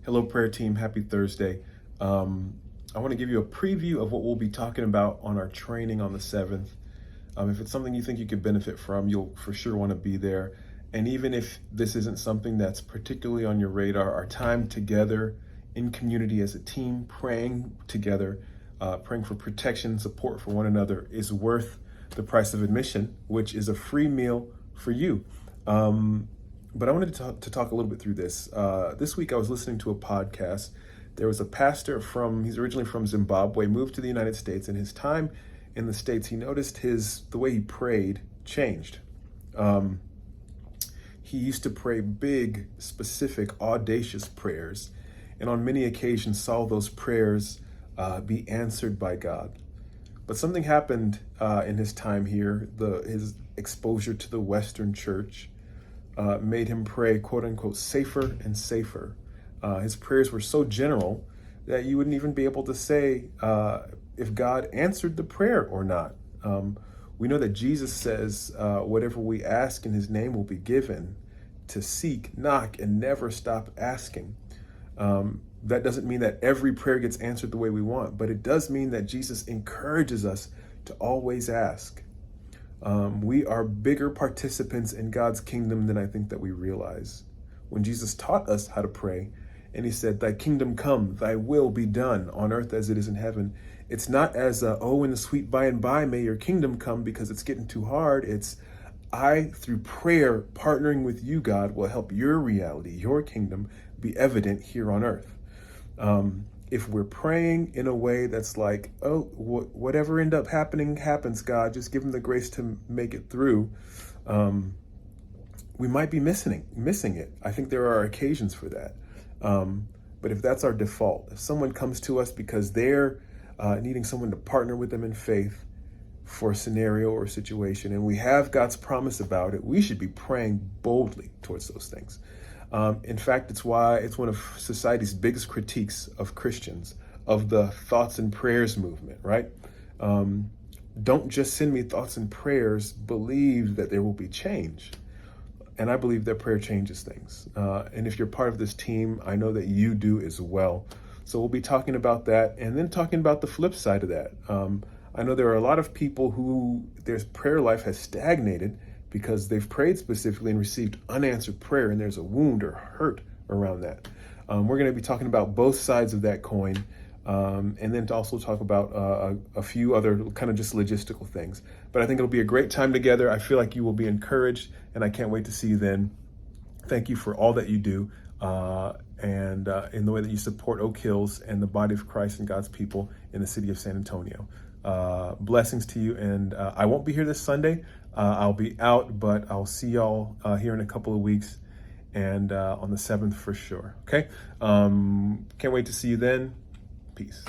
Hello, prayer team. Happy Thursday. I want to give you a preview of what we'll be talking about on our training on the 7th. If it's something you think you could benefit from, you'll for sure want to be there. And even if this isn't something that's particularly on your radar, our time together in community as a team, praying together, praying for protection, support for one another is worth the price of admission, which is a free meal for you. But I wanted to talk a little bit through this. This week I was listening to a podcast. There was a pastor he's originally from Zimbabwe, moved to the United States. In his time in the States, he noticed the way he prayed changed. He used to pray big, specific, audacious prayers, and on many occasions saw those prayers be answered by God. But something happened in his time here. His exposure to the Western church made him pray, quote unquote, safer and safer. His prayers were so general that you wouldn't even be able to say if God answered the prayer or not. We know that Jesus says, whatever we ask in his name will be given, to seek, knock, and never stop asking. That doesn't mean that every prayer gets answered the way we want, but it does mean that Jesus encourages us to always ask. We are bigger participants in God's kingdom than I think that we realize. When Jesus taught us how to pray, and he said, "Thy kingdom come, thy will be done on earth as it is in heaven." It's not as, in the sweet by and by, may your kingdom come because it's getting too hard. It's, I, through prayer, partnering with you, God, will help your reality, your kingdom, be evident here on earth. If we're praying in a way that's like, whatever end up happening happens, God, just give him the grace to make it through, we might be missing it. I think there are occasions for that. But if that's our default, if someone comes to us because they're needing someone to partner with them in faith for a scenario or a situation, and we have God's promise about it, we should be praying boldly towards those things. In fact, it's one of society's biggest critiques of Christians, of the thoughts and prayers movement, right? Don't just send me thoughts and prayers, believe that there will be change. And I believe that prayer changes things. And if you're part of this team, I know that you do as well. So we'll be talking about that and then talking about the flip side of that. I know there are a lot of people who their prayer life has stagnated because they've prayed specifically and received unanswered prayer, and there's a wound or hurt around that. We're going to be talking about both sides of that coin, and then to also talk about a few other kind of just logistical things. But I think it'll be a great time together. I feel like you will be encouraged, and I can't wait to see you then. Thank you for all that you do, and in the way that you support Oak Hills and the body of Christ and God's people in the city of San Antonio. Blessings to you, and I won't be here this Sunday. I'll be out, but I'll see y'all here in a couple of weeks, and on the 7th for sure. Okay? Can't wait to see you then. Peace.